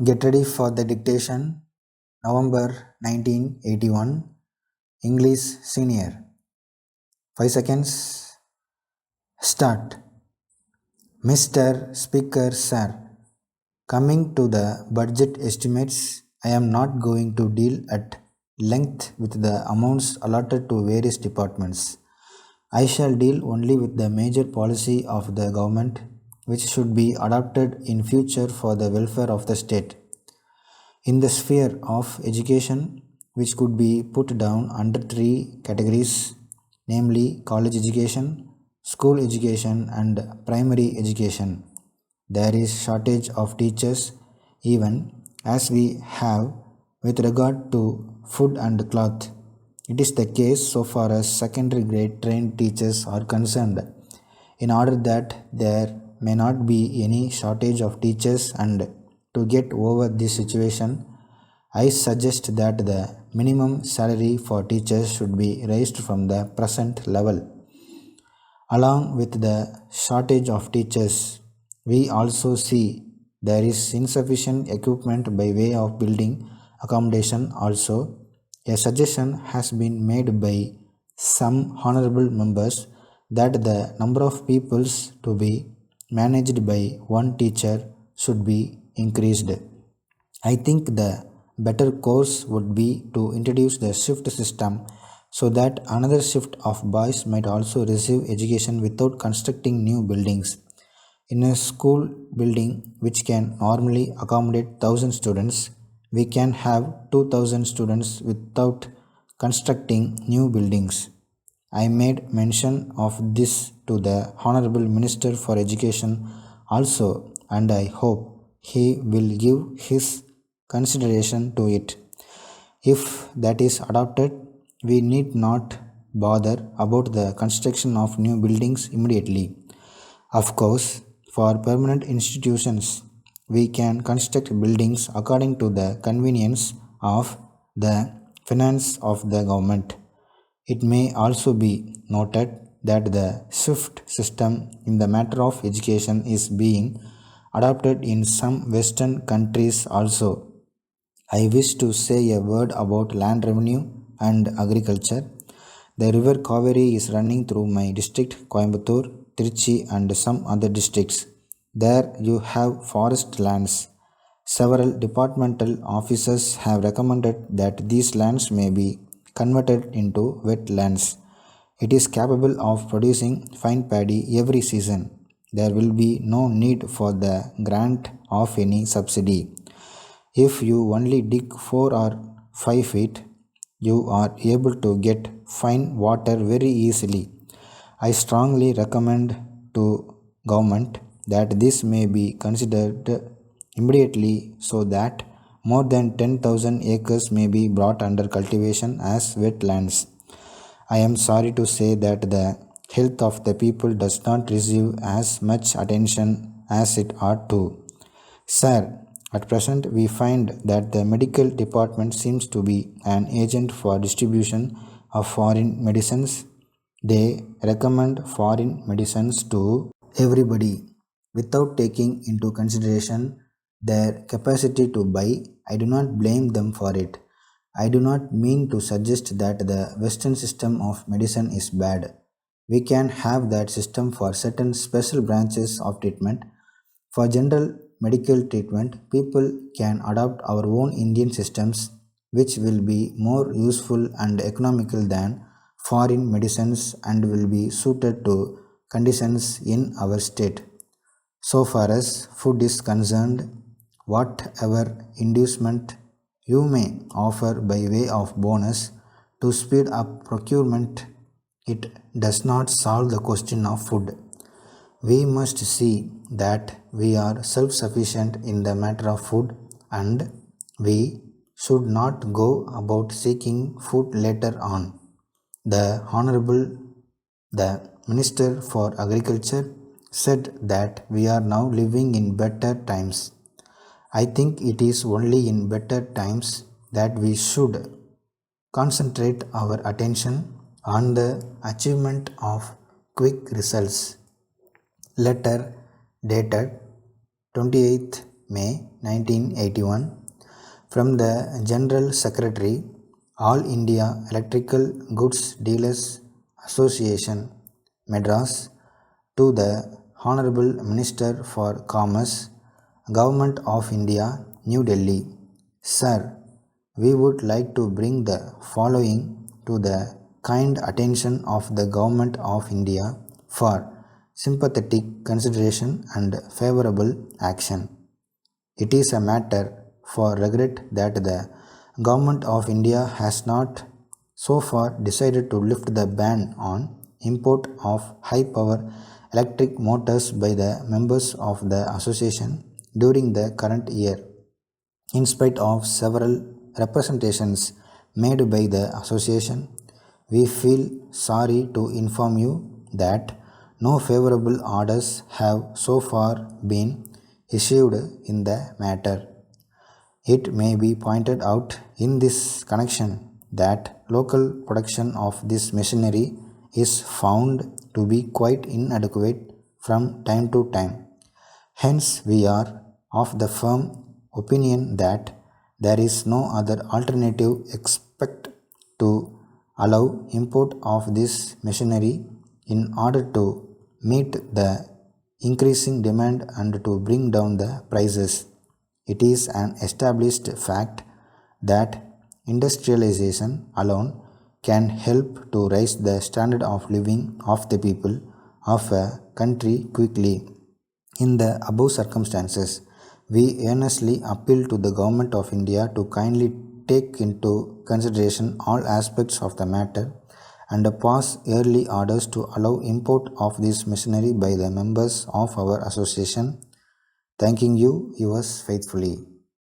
Get ready for the dictation. November 1981. English Senior. 5 seconds. Start. Mr. Speaker, sir. Coming to the budget estimates, I am not going to deal at length with the amounts allotted to various departments. I shall deal only with the major policy of the government which should be adopted in future for the welfare of the state. In the sphere of education, which could be put down under three categories, namely college education, school education, and primary education, there is shortage of teachers even as we have with regard to food and cloth. It is the case so far as secondary grade trained teachers are concerned. In order that there may not be any shortage of teachers and to get over this situation, I suggest that the minimum salary for teachers should be raised from the present level. Along with the shortage of teachers, we also see there is insufficient equipment by way of building accommodation also. A suggestion has been made by some honorable members that the number of pupils to be managed by one teacher should be increased. I think the better course would be to introduce the shift system so that another shift of boys might also receive education without constructing new buildings. In a school building which can normally accommodate 1000 students, we can have 2000 students without constructing new buildings. I made mention of this to the Honorable Minister for Education also, and I hope he will give his consideration to it. If that is adopted, we need not bother about the construction of new buildings immediately. Of course, for permanent institutions, we can construct buildings according to the convenience of the finance of the government. It may also be noted that the shift system in the matter of education is being adopted in some Western countries also. I wish to say a word about land revenue and agriculture. The river Kaveri is running through my district, Coimbatore, Trichy, and some other districts. There you have forest lands. Several departmental officers have recommended that these lands may be converted into wetlands. It is capable of producing fine paddy every season. There will be no need for the grant of any subsidy. If you only dig 4 or 5 feet, you are able to get fine water very easily. I strongly recommend to government that this may be considered immediately so that more than 10,000 acres may be brought under cultivation as wetlands. I am sorry to say that the health of the people does not receive as much attention as it ought to. Sir, at present we find that the medical department seems to be an agent for distribution of foreign medicines. They recommend foreign medicines to everybody without taking into consideration their capacity to buy. I do not blame them for it. I do not mean to suggest that the Western system of medicine is bad. We can have that system for certain special branches of treatment. For general medical treatment, people can adopt our own Indian systems, which will be more useful and economical than foreign medicines and will be suited to conditions in our state. So far as food is concerned, whatever inducement you may offer by way of bonus to speed up procurement, it does not solve the question of food. We must see that we are self sufficient in the matter of food and we should not go about seeking food later on. The Honorable the Minister for Agriculture said that we are now living in better times. I think it is only in better times that we should concentrate our attention on the achievement of quick results. Letter dated 28th May 1981, from the General Secretary, All India Electrical Goods Dealers Association, Madras, to the Honorable Minister for Commerce, Government of India, New Delhi. Sir, we would like to bring the following to the kind attention of the Government of India for sympathetic consideration and favorable action. It is a matter for regret that the Government of India has not so far decided to lift the ban on import of high power electric motors by the members of the association during the current year. In spite of several representations made by the association, we feel sorry to inform you that no favorable orders have so far been issued in the matter. It may be pointed out in this connection that local production of this machinery is found to be quite inadequate from time to time. Hence, we are of the firm opinion that there is no other alternative except to allow import of this machinery in order to meet the increasing demand and to bring down the prices. It is an established fact that industrialization alone can help to raise the standard of living of the people of a country quickly. In the above circumstances, we earnestly appeal to the Government of India to kindly take into consideration all aspects of the matter and pass early orders to allow import of this machinery by the members of our association. Thanking you, yours faithfully.